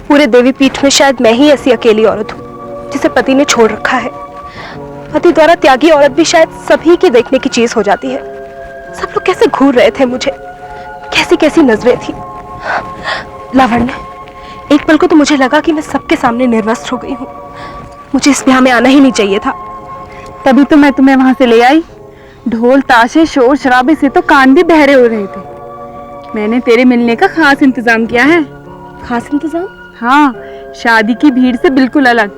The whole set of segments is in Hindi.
पूरे देवी पीठ में शायद मैं ही ऐसी अकेली औरत हूँ जिसे पति ने छोड़ रखा है। पति द्वारा त्यागी औरत भी शायद सभी की देखने की चीज हो जाती है। सब लोग कैसे घूर रहे थे मुझे, कैसी कैसी नजरें थी। लावण्य, एक पल को तो मुझे लगा कि मैं सबके सामने निर्वस्त्र हो गई हूँ। मुझे इस ब्याह में आना ही नहीं चाहिए था। तभी तो मैं तुम्हें वहां से ले आई। ढोल ताशे शोर शराबे से तो कान भी बहरे हो रहे थे। मैंने तेरे मिलने का खास इंतजाम किया है। खास इंतजाम? हाँ, शादी की भीड़ से बिल्कुल अलग।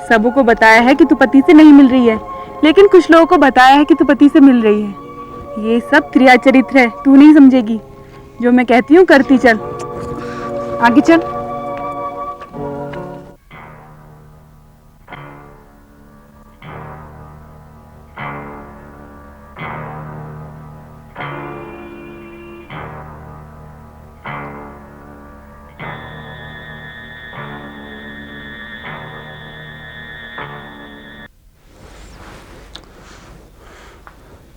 सबों को बताया है कि तू पति से नहीं मिल रही है, लेकिन कुछ लोगों को बताया है कि तू पति से मिल रही है। ये सब क्रिया चरित्र है, तू नहीं समझेगी। जो मैं कहती हूँ करती चल। आगे चल।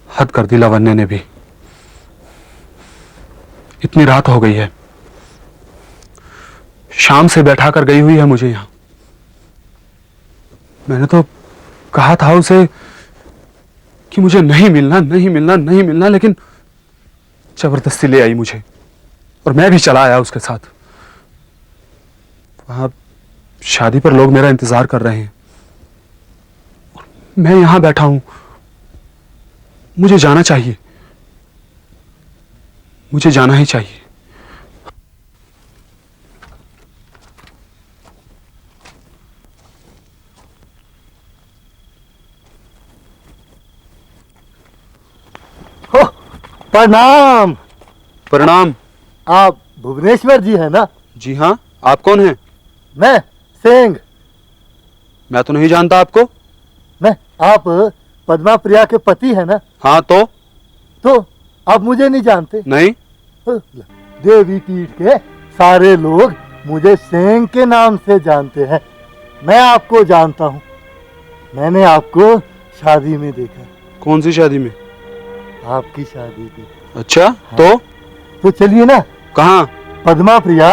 हद कर दी लावण्य ने भी। इतनी रात हो गई है, शाम से बैठा कर गई हुई है मुझे यहां। मैंने तो कहा था उसे कि मुझे नहीं मिलना नहीं मिलना नहीं मिलना, लेकिन जबरदस्ती ले आई मुझे और मैं भी चला आया उसके साथ। वहां शादी पर लोग मेरा इंतजार कर रहे हैं, मैं यहां बैठा हूं। मुझे जाना चाहिए, मुझे जाना ही चाहिए। प्रणाम। प्रणाम। आप भुवनेश्वर जी हैं ना? जी हाँ, आप कौन हैं? मैं सेंग। मैं तो नहीं जानता आपको। मैं, आप पद्मा प्रिया के पति है ना? हाँ तो आप मुझे नहीं जानते? नहीं। देवी पीठ के सारे लोग मुझे सेंग के नाम से जानते हैं। मैं आपको जानता हूँ, मैंने आपको शादी में देखा। कौन सी शादी में? आपकी शादी की। अच्छा, हाँ। तो चलिए ना। कहाँ? पद्मा प्रिया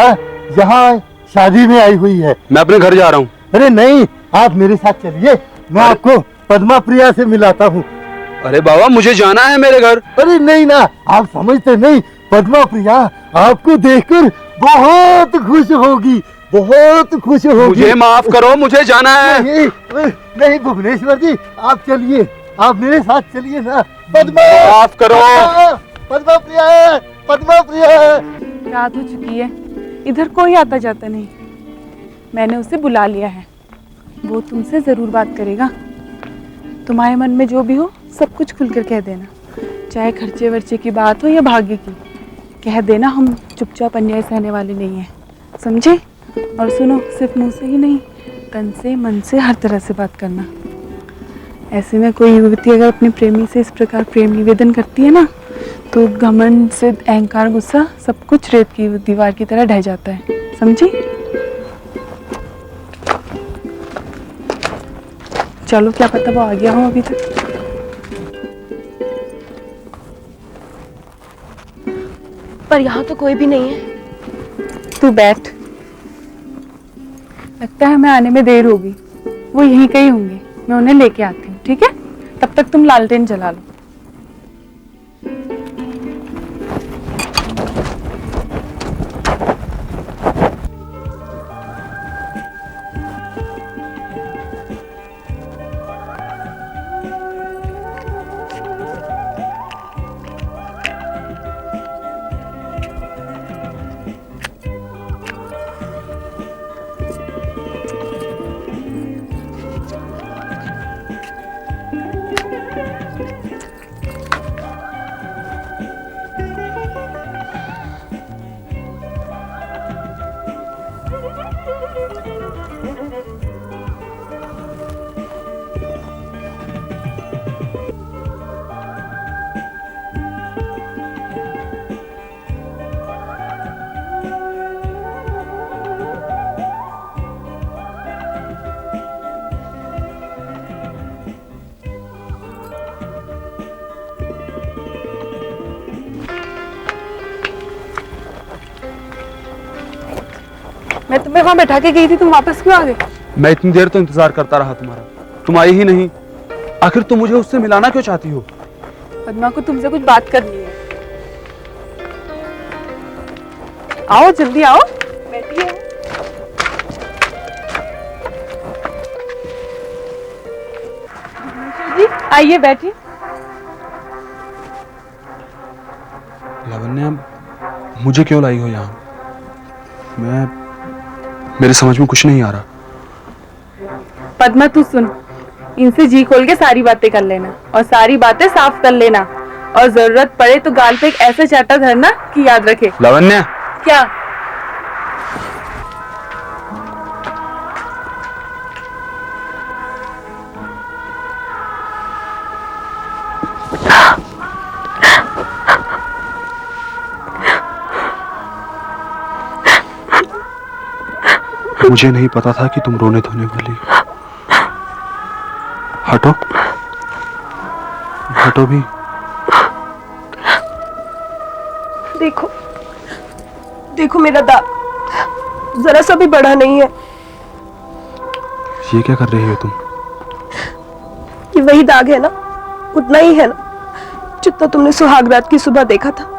यहाँ शादी में आई हुई है। मैं अपने घर जा रहा हूँ। अरे नहीं, आप मेरे साथ चलिए, मैं आपको पद्मा प्रिया से मिलाता हूँ। अरे बाबा, मुझे जाना है मेरे घर। अरे नहीं ना, आप समझते नहीं। पद्मा प्रिया आपको देखकर बहुत खुश होगी, बहुत खुश होगी। मुझे माफ करो, मुझे जाना है। नहीं भुवनेश्वर जी, आप चलिए, आप मेरे साथ चलिए ना। पद्मा, माफ करो। पद्मा प्रिया, पद्मा प्रिया। रात हो चुकी है, इधर कोई आता जाता नहीं। मैंने उसे बुला लिया है, वो तुमसे जरूर बात करेगा। तुम्हारे मन में जो भी हो सब कुछ खुलकर कह देना, चाहे खर्चे वर्चे की बात हो या भाग्य की। कह देना हम चुपचाप अन्याय सहने वाले नहीं हैं, समझे? और सुनो, सिर्फ मुंह से ही नहीं, तन से मन से हर तरह से बात करना। ऐसे में कोई युवती अगर अपने प्रेमी से इस प्रकार प्रेम निवेदन करती है ना, तो घमंड से अहंकार गुस्सा सब कुछ रेत की दीवार की तरह ढह जाता है, समझी? चलो, क्या पता वो आ गया हो अभी तक। पर यहाँ तो कोई भी नहीं है। तू बैठ। लगता है हमें आने में देर होगी, वो यहीं कहीं होंगे। मैं उन्हें लेके आती हूँ, ठीक है? तब तक तुम लालटेन जला लो। मैं तुम्हें वहां बैठा के गई थी, तुम वापस क्यों आ गए? मैं इतनी देर तो इंतजार करता रहा तुम्हारा, तुम आई ही नहीं। आखिर तुम मुझे उससे मिलाना क्यों चाहती हो? पद्मा को तुमसे कुछ बात करनी है। आओ जल्दी आओ, बैठिए। जी आइए बैठिए। लावण्या, मुझे क्यों लाई हो यहाँ? मेरे समझ में कुछ नहीं आ रहा। पद्मा तू सुन, इनसे जी खोल के सारी बातें कर लेना और सारी बातें साफ कर लेना, और जरूरत पड़े तो गाल पे एक ऐसे चाटा धरना कि याद रखे। लावण्या, क्या? मुझे नहीं पता था कि तुम रोने धोने वाली हो। हटो, हटो भी। देखो देखो, मेरा दाग जरा सा भी बड़ा नहीं है। ये क्या कर रही हो तुम? ये वही दाग है ना, उतना ही है ना जितना तुमने सुहाग रात की सुबह देखा था।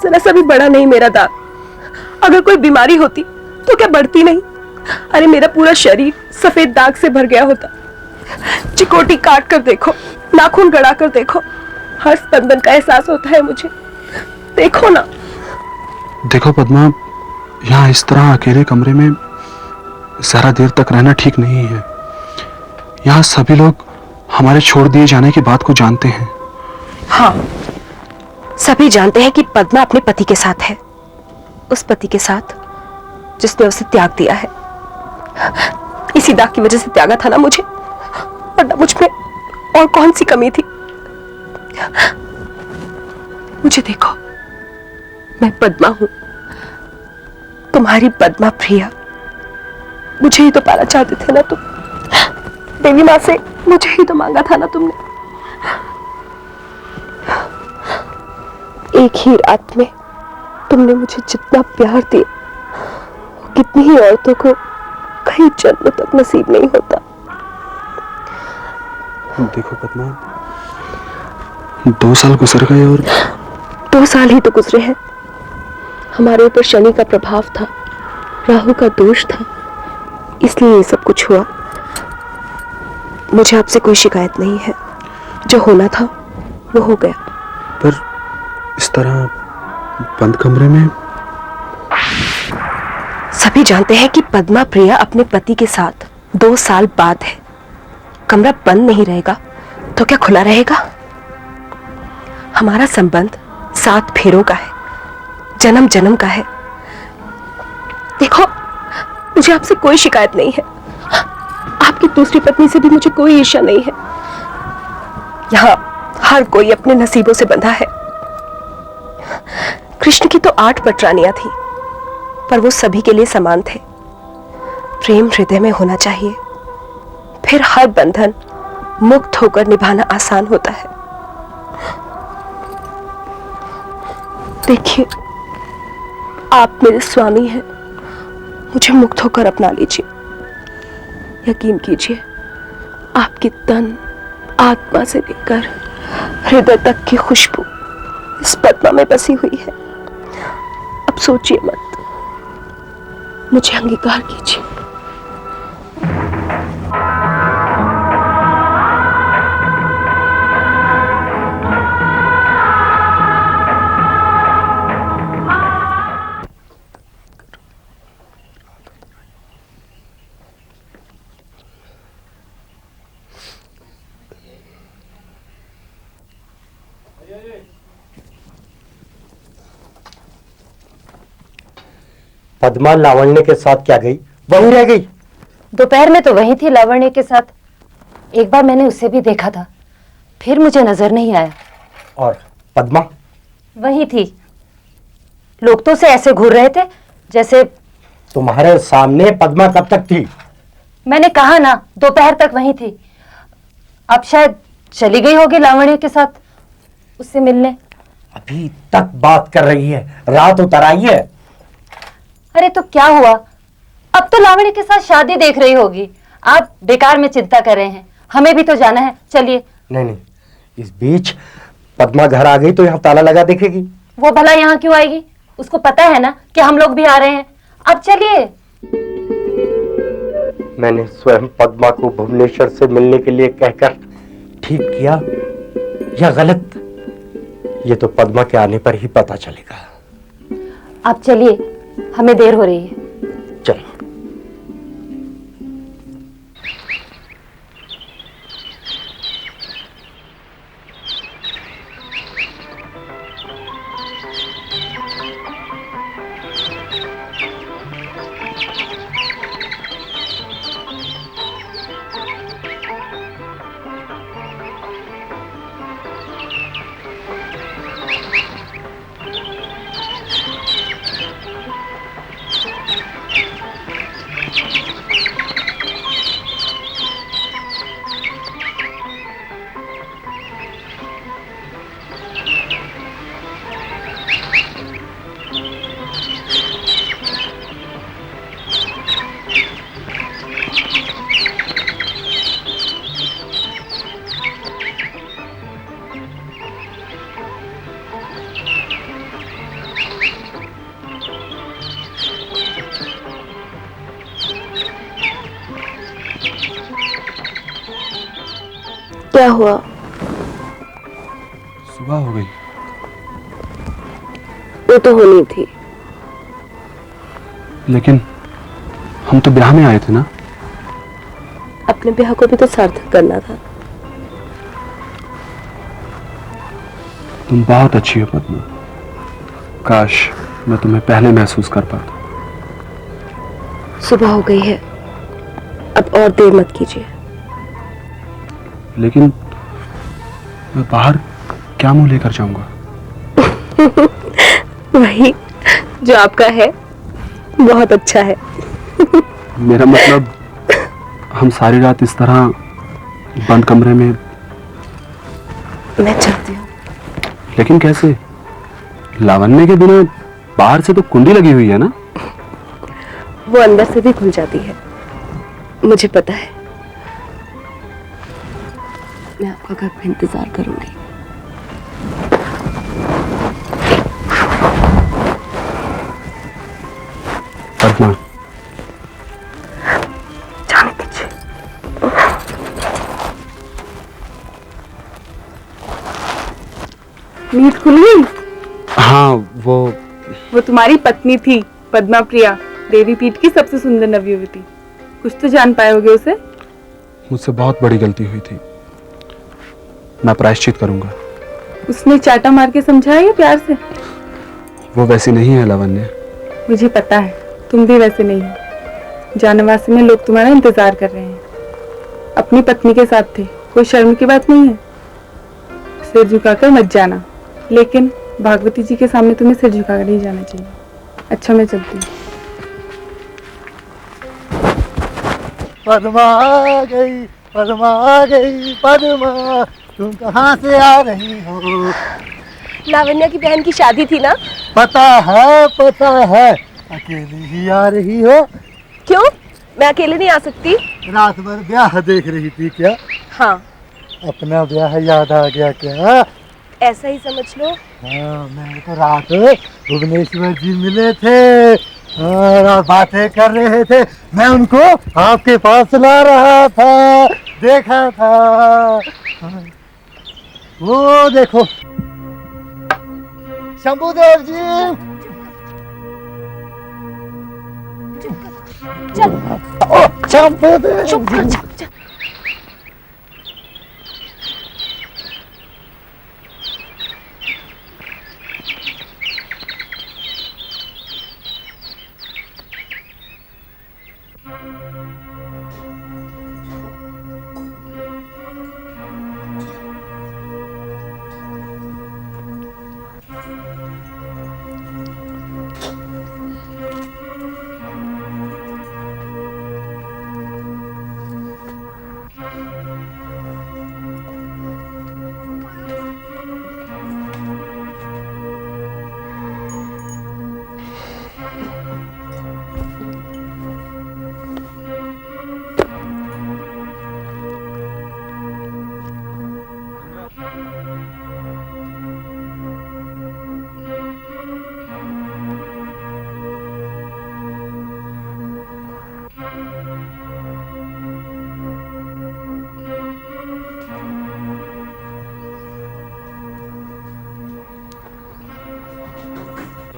जरा सा भी बड़ा नहीं मेरा दाग। अगर कोई बीमारी होती तो क्या बढ़ती नहीं? अरे मेरा पूरा शरीर सफेद दाग से भर गया होता। चिकोटी काट कर देखो, नाखून गड़ा कर देखो, हर स्पंदन का एहसास होता है मुझे। देखो ना। देखो पद्मा, यहाँ इस तरह अकेले कमरे में जरा देर तक रहना ठीक नहीं है। यहाँ सभी लोग हमारे छोड़ दिए जाने की बात को जानते हैं। हाँ, सभी जानते हैं कि पद्मा अपने पति के साथ है, उस पति के साथ जिसने उसे त्याग दिया है। इसी दाग की वजह से त्यागा था ना मुझे, वरना मुझ में और कौन सी कमी थी? मुझे देखो, मैं पद्मा हूं, तुम्हारी पद्मा प्रिया। मुझे ही तो पाना चाहते थे ना तुम। देवी माँ से मुझे ही तो मांगा था ना तुमने। एक ही रात में तुमने मुझे जितना प्यार दिया, कितनी ही औरतों को कई जन्म तक नसीब नहीं होता। देखो पद्मा, 2 साल गुजर गए और 2 साल ही तो गुजरे हैं। हमारे ऊपर शनि का प्रभाव था, राहु का दोष था, इसलिए ये सब कुछ हुआ। मुझे आपसे कोई शिकायत नहीं है, जो होना था वो हो गया। पर इस तरह बंद कमरे में? सभी जानते हैं कि पद्मा प्रिया अपने पति के साथ 2 साल बाद है। कमरा बंद नहीं रहेगा तो क्या खुला रहेगा? हमारा संबंध 7 फेरों का है, जन्म जन्म का है। देखो, मुझे आपसे कोई शिकायत नहीं है। आपकी दूसरी पत्नी से भी मुझे कोई ईर्ष्या नहीं है। यहाँ हर कोई अपने नसीबों से बंधा है। कृष्ण की तो 8 पटरानियां थी, पर वो सभी के लिए समान थे। प्रेम हृदय में होना चाहिए, फिर हर बंधन मुक्त होकर निभाना आसान होता है। देखिए, आप मेरे स्वामी हैं, मुझे मुक्त होकर अपना लीजिए। यकीन कीजिए, आपकी तन आत्मा से लेकर हृदय तक की खुशबू इस पद्मा में बसी हुई है। अब सोचिए मत, मुझे अंगीकार कीजिए। पद्मा लावण्य के साथ क्या गई? वहीं रह गई। दोपहर में तो वहीं थी लावण्य के साथ। एक बार मैंने उसे भी देखा था, फिर मुझे नजर नहीं आया। और पद्मा? वहीं थी। लोग तो उसे ऐसे घूर रहे थे जैसे। तुम्हारे सामने पद्मा कब तक थी? मैंने कहा ना, दोपहर तक वहीं थी। अब शायद चली गई होगी लावण्य के साथ उससे मिलने। अभी तक बात कर रही है, रात उतर आई है। अरे तो क्या हुआ, अब तो लावण्य के साथ शादी देख रही होगी। आप बेकार में चिंता कर रहे हैं, हमें भी तो जाना है, चलिए। नहीं नहीं, इस बीच पद्मा घर आ गई तो यहाँ ताला लगा देखेगी। वो भला यहाँ क्यों आएगी? उसको पता है ना कि हम लोग भी आ रहे हैं। अब चलिए। मैंने स्वयं पद्मा को भुवनेश्वर से मिलने के लिए कहकर ठीक किया या गलत, ये तो पद्मा के आने पर ही पता चलेगा। आप चलिए, हमें देर हो रही है। चलो। क्या हुआ? सुबह हो गई। वो तो होनी थी। लेकिन हम तो ब्याह में आए थे ना। अपने ब्याह को भी तो सार्थक करना था। तुम बहुत अच्छी हो पद्मा, काश मैं तुम्हें पहले महसूस कर पाता। सुबह हो गई है, अब और देर मत कीजिए। लेकिन मैं बाहर क्या मुंह लेकर जाऊंगा? वही जो आपका है, बहुत अच्छा है। मेरा मतलब, हम सारी रात इस तरह बंद कमरे में। मैं चलती हूँ। लेकिन कैसे? लावण्य के बिना बाहर से तो कुंडी लगी हुई है ना। वो अंदर से भी खुल जाती है, मुझे पता है। मैं आपका घर पे इंतजार करूंगी। पद्मा, जाने दीजिए। नींद खुल गई? हाँ, वो तुम्हारी पत्नी थी पद्मा प्रिया, देवी पीठ की सबसे सुंदर नवयुवती। कुछ तो जान पाए होगे उसे। मुझसे बहुत बड़ी गलती हुई थी, मैं प्रायश्चित करूंगा। उसने चाटा मार के समझाया या प्यार से? वो वैसी नहीं है लावण्य। मुझे पता है, तुम भी वैसे नहीं हो। जानवासी में लोग तुम्हारा इंतजार कर रहे हैं। अपनी पत्नी के साथ थे, कोई शर्म की बात नहीं है। सिर झुकाकर मत जाना, लेकिन भागवती जी के सामने तुम्हें सिर झुकाकर ही जाना चाहिए। अच्छा, मैं चलती हूँ। पद्मा आ गई, पद्मा आ गई, पद्मा तुम कहाँ से आ रही हो? लावण्य की बहन की शादी थी ना। पता है, पता है। अकेली ही आ रही हो? क्यों? मैं अकेले नहीं आ सकती। रात भर ब्याह देख रही थी क्या? हाँ, अपना ब्याह याद आ गया क्या? ऐसा ही समझ लो। हाँ, मैंने तो रात भुवनेश्वर जी मिले थे और बातें कर रहे थे। मैं उनको आपके पास ला रहा था, देखा था। हाँ, वो देखो शंभुदेव जी। चल, शंभुदेव चुप कर, जी। चुप, चुप।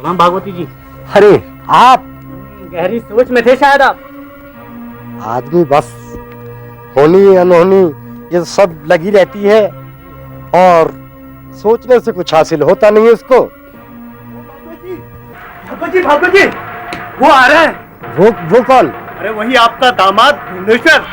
प्रणाम भागवती जी। अरे आप गहरी सोच में थे शायद आप। आदमी बस होनी अनहोनी ये सब लगी रहती है और सोचने से कुछ हासिल होता नहीं है उसको। भागवत जी वो आ रहा है। वो कौन? अरे वही आपका दामाद भुवनेश्वर।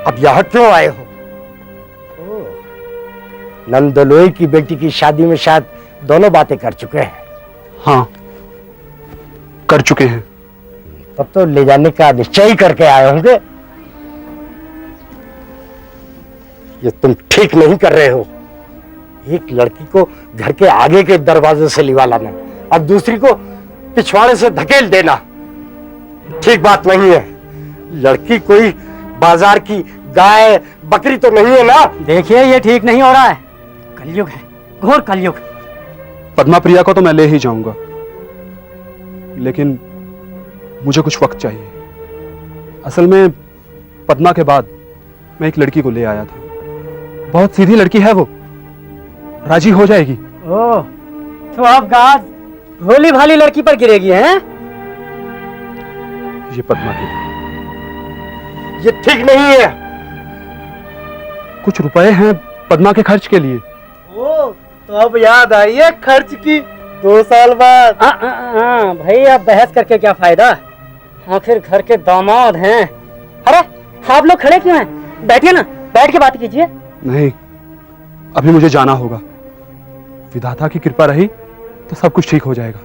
अब यहाँ क्यों आए हो? नंदलोई की बेटी की शादी में शायद दोनों बातें कर चुके हैं। हाँ, कर चुके हैं। तब तो ले जाने का निश्चय ही करके आए होंगे। ये तुम ठीक नहीं कर रहे हो। एक लड़की को घर के आगे के दरवाजे से लिवा लाना और दूसरी को पिछवाड़े से धकेल देना ठीक बात नहीं है। लड़की कोई बाजार की गाय बकरी तो नहीं है ना। देखिए ये ठीक नहीं हो रहा है। कलयुग है, घोर कलयुग। पद्मा प्रिया को तो मैं ले ही जाऊंगा, लेकिन मुझे कुछ वक्त चाहिए। असल में पद्मा के बाद मैं एक लड़की को ले आया था। बहुत सीधी लड़की है वो, राजी हो जाएगी। ओह, तो आप गाज भोली भाली लड़की पर गिरेगी हैं? ये पद्मा के लिए। ये ठीक नहीं है। कुछ रुपए हैं पद्मा के खर्च के लिए। ओ, तो अब याद आई है खर्च की 2 साल बाद। भाई आप बहस करके क्या फायदा, आखिर घर के दामाद हैं। अरे आप लोग खड़े क्यों हैं? बैठिए ना, बैठ के बात कीजिए। नहीं, अभी मुझे जाना होगा। विधाता की कृपा रही तो सब कुछ ठीक हो जाएगा।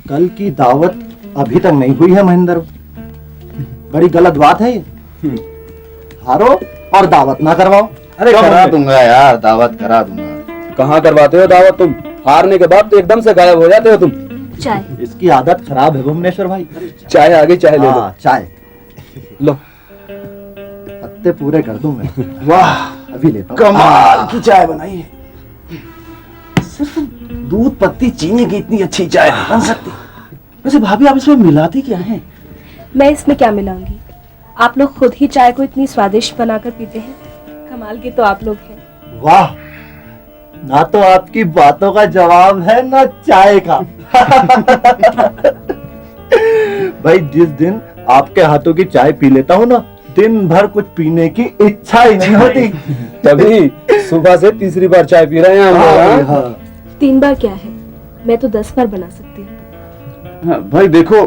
कल की दावत अभी तक नहीं हुई है महेंद्र। बड़ी गलत बात है ये। हारो और दावत ना करवाओ। अरे करा दूंगा यार, दावत करा दूंगा। कहाँ करवाते हो दावत तुम? हारने के बाद तो एकदम से गायब हो जाते हो तुम। चाय। इसकी आदत खराब है भुवनेश्वर भाई। चाय आगे, चाय ले लो। चाय लो, पत्ते पूरे कर दूं मैं। वाह, अभी लेता हूं। कमाल की चाय बनाई है। सिर्फ दूध, पत्ती, चीनी की इतनी अच्छी चाय नहीं बन सकती। वैसे भाभी आप इसमें मिलाती क्या है? मैं इसमें क्या मिलाऊंगी? आप लोग खुद ही चाय को इतनी स्वादिष्ट बनाकर पीते हैं। कमाल के तो आप लोग हैं। वाह, ना तो आपकी बातों का जवाब है ना चाय का। भाई जिस दिन आपके हाथों की चाय पी लेता हूँ ना, दिन भर कुछ पीने की इच्छा ही नहीं होती। तभी सुबह से तीसरी बार चाय पी रहे हैं हम लोग। हाँ। 3 बार क्या है, मैं तो 10 बार बना सकती हूँ। भाई देखो,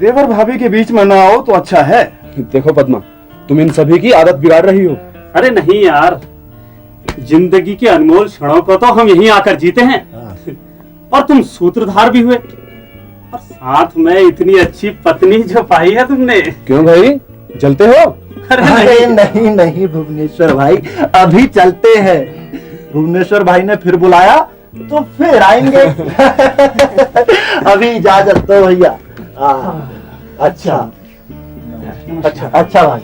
देवर भाभी के बीच में ना आओ तो अच्छा है। देखो पद्मा, तुम इन सभी की आदत बिगाड़ रही हो। अरे नहीं यार, जिंदगी के अनमोल क्षणों को तो हम यहीं आकर जीते हैं। और तुम सूत्रधार भी हुए, और साथ में इतनी अच्छी पत्नी जो पाई है तुमने। क्यों भाई, जलते हो? अरे नहीं नहीं भुवनेश्वर भाई, अभी चलते हैं। भुवनेश्वर भाई ने फिर बुलाया तो फिर आएंगे। अभी इजाजत दो भैया। अच्छा अच्छा अच्छा भाई,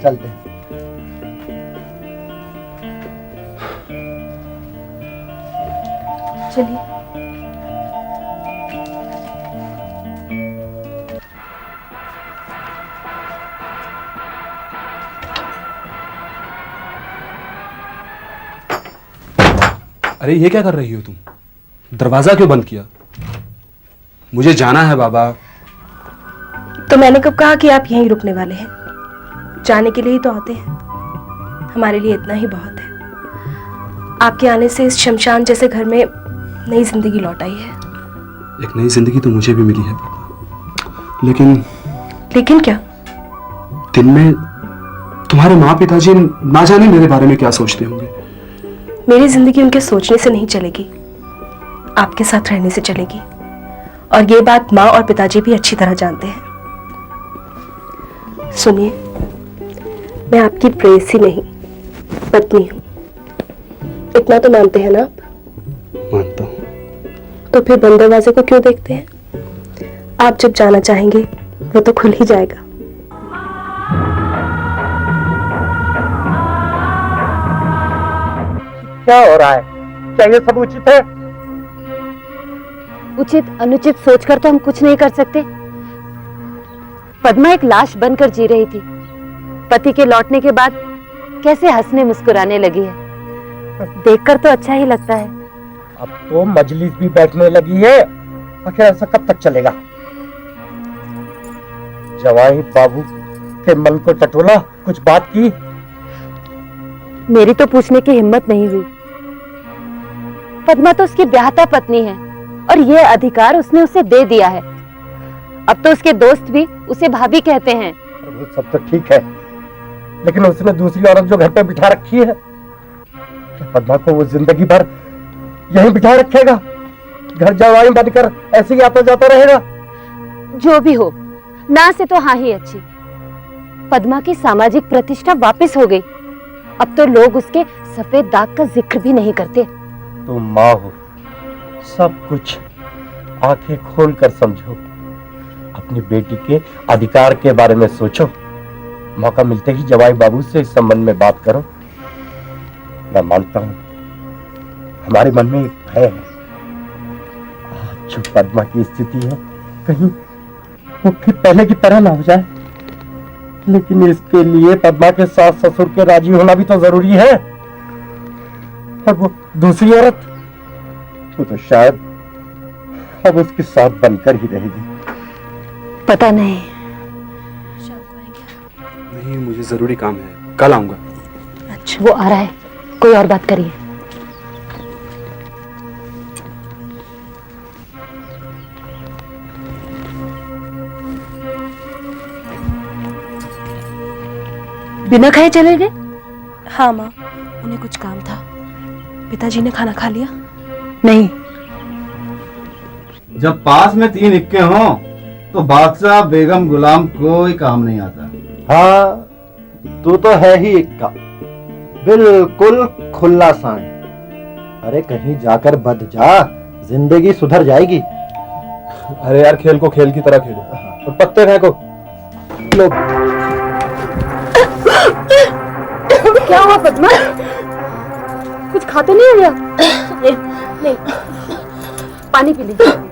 चलते हैं। चलिए। अरे ये क्या कर रही हो तुम? दरवाजा क्यों बंद किया? मुझे जाना है बाबा। तो मैंने कब कहा कि आप यहीं रुकने वाले हैं? जाने के लिए ही तो आते हैं। हमारे लिए इतना ही बहुत है। आपके आने से इस शमशान जैसे घर में नई जिंदगी लौट आई है। एक नई जिंदगी तो मुझे भी मिली है बाबा। लेकिन क्या? दिन में तुम्हारे माँ पिताजी ना जाने मेरे बारे में क्या सोचते होंगे। मेरी जिंदगी उनके सोचने से नहीं चलेगी, आपके साथ रहने से चलेगी। और ये बात माँ और पिताजी भी अच्छी तरह जानते हैं। सुनिए, मैं आपकी प्रेयसी नहीं, पत्नी हूं। इतना तो मानते हैं ना आप? मानता हूँ। तो फिर बंद दरवाजे को क्यों देखते हैं? आप जब जाना चाहेंगे वो तो खुल ही जाएगा। क्या हो रहा है? क्या ये सब उचित है? उचित अनुचित सोचकर तो हम कुछ नहीं कर सकते। पद्मा एक लाश बनकर जी रही थी। पति के लौटने के बाद कैसे हंसने मुस्कुराने लगी है, देखकर तो अच्छा ही लगता है। अब तो मजलिस भी बैठने लगी है। आखिर ऐसा कब तक चलेगा? जवाई बाबू के मन को टटोला, कुछ बात की? मेरी तो पूछने की हिम्मत नहीं हुई। पद्मा तो उसकी ब्याहता पत्नी है और यह अधिकार उसने उसे दे दिया है। अब तो उसके दोस्त भी उसे भाभी कहते हैं। वो सब तो ठीक है, लेकिन उसने दूसरी औरत जो घर पे बिठा रखी है, क्या पद्मा को वो जिंदगी भर यहीं बिठा रखेगा? घर जवाई बनकर ऐसे ही आता जाता रहेगा? जो भी हो, ना से तो हाँ ही अच्छी। पद्मा की सामाजिक प्रतिष्ठा वापस हो गई। अब तो लोग उसके सफेद दाग का जिक्र भी नहीं करते। तुम माँ हो, सब कुछ आंखें खोल कर समझो। अपनी बेटी के अधिकार के बारे में सोचो। मौका मिलते ही जवाई बाबू से इस संबंध में बात करो। मैं मानता हूं हमारे मन में एक भय है, आज जो पद्मा की स्थिति है कहीं वो फिर पहले की तरह ना हो जाए। लेकिन इसके लिए पद्मा के सास ससुर के राजी होना भी तो जरूरी है। और वो दूसरी औरत, वो तो शायद अब उसके साथ बनकर ही रहेगी। पता नहीं। नहीं, मुझे जरूरी काम है, कल आऊंगा। अच्छा, वो आ रहा है, कोई और बात करिए। बिना खाए चले गए? हाँ माँ, उन्हें कुछ काम था। पिताजी ने खाना खा लिया? नहीं। जब पास में 3 इक्के हों तो बादशाह बेगम गुलाम कोई काम नहीं आता। हाँ, तू तो है ही इक्का, बिल्कुल खुला सांड। अरे कहीं जाकर बद जा, जिंदगी सुधर जाएगी। अरे यार, खेल को खेल की तरह खेलो और पत्ते फेंको। लो। क्या हुआ पद्मा? कुछ खा तो नहीं हो गया? नहीं, पानी पी लीजिए।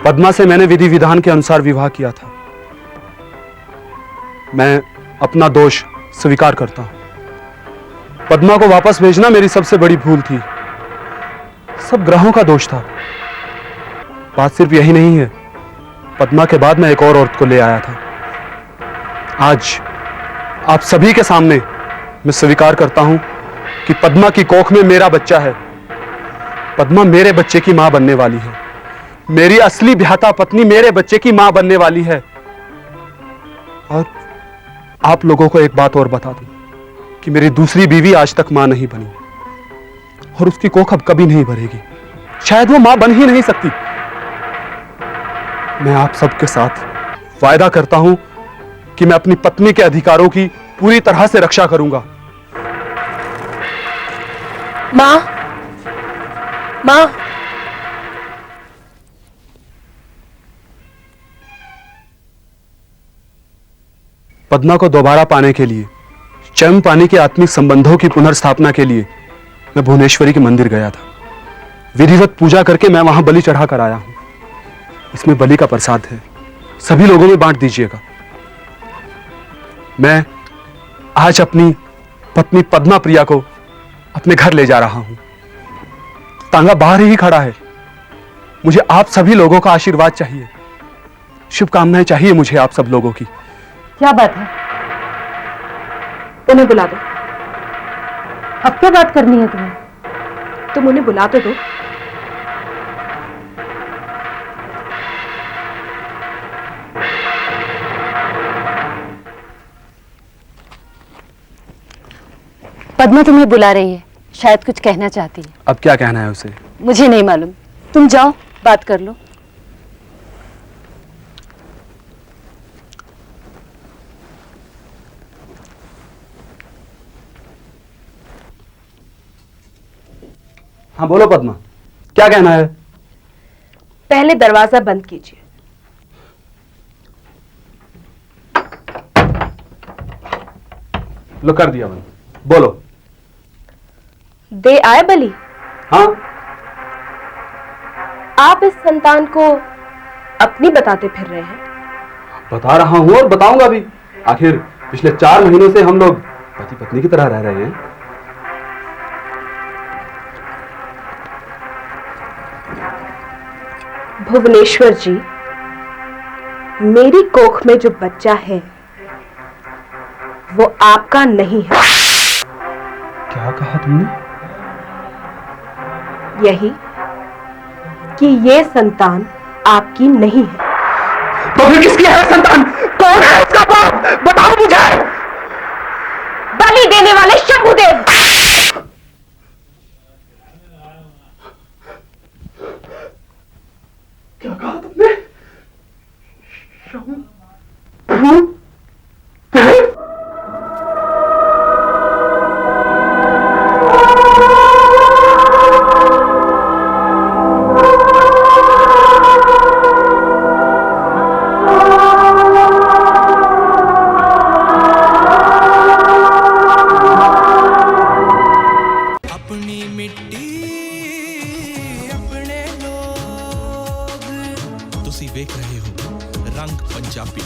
पद्मा से मैंने विधि विधान के अनुसार विवाह किया था। मैं अपना दोष स्वीकार करता हूं। पद्मा को वापस भेजना मेरी सबसे बड़ी भूल थी। सब ग्रहों का दोष था। बात सिर्फ यही नहीं है, पद्मा के बाद मैं एक और औरत को ले आया था। आज आप सभी के सामने मैं स्वीकार करता हूं कि पद्मा की कोख में मेरा बच्चा है। पद्मा मेरे बच्चे की मां बनने वाली है। मेरी असली ब्याहता पत्नी मेरे बच्चे की मां बनने वाली है। और आप लोगों को एक बात और बता दूं कि मेरी दूसरी बीवी आज तक मां नहीं बनी और उसकी कोख अब कभी नहीं भरेगी। शायद वो मां बन ही नहीं सकती। मैं आप सबके साथ वायदा करता हूं कि मैं अपनी पत्नी के अधिकारों की पूरी तरह से रक्षा करूंगा। मां, मां, पद्मा को दोबारा पाने के लिए, चैम पाने के आत्मिक संबंधों की पुनर्स्थापना के लिए मैं भुवनेश्वरी के मंदिर गया था। विधिवत पूजा करके मैं वहां बलि चढ़ा कर आया हूं। इसमें बलि का प्रसाद है, सभी लोगों में बांट दीजिएगा। मैं आज अपनी पत्नी पद्मा प्रिया को अपने घर ले जा रहा हूं। तांगा बाहर ही खड़ा है। मुझे आप सभी लोगों का आशीर्वाद चाहिए, शुभकामनाएं चाहिए मुझे आप सब लोगों की। क्या बात है? उन्हें बुला दो। अब क्या बात करनी है तुम्हें? तुम उन्हें बुला तो दो। पद्मा तुम्हें बुला रही है, शायद कुछ कहना चाहती है। अब क्या कहना है उसे? मुझे नहीं मालूम, तुम जाओ बात कर लो। हाँ बोलो पद्मा, क्या कहना है? पहले दरवाजा बंद कीजिए। लो कर दिया बंद, बोलो। दे आए बलि? हाँ। आप इस संतान को अपनी बताते फिर रहे हैं। बता रहा हूं और बताऊंगा भी। आखिर पिछले 4 महीनों से हम लोग पति पत्नी की तरह रह रहे हैं। भुवनेश्वर जी, मेरी कोख में जो बच्चा है वो आपका नहीं है। क्या कहा तुमने? यही कि ये संतान आपकी नहीं है। तो फिर किसकी है संतान? कौन है उसका बाप? बताओ मुझे। बलि देने वाले शंभुदेव। क्या कहा तुमने? अपनी मिट्टी अपने लोग। तुसी देख रहे हो रंग पंजाबी।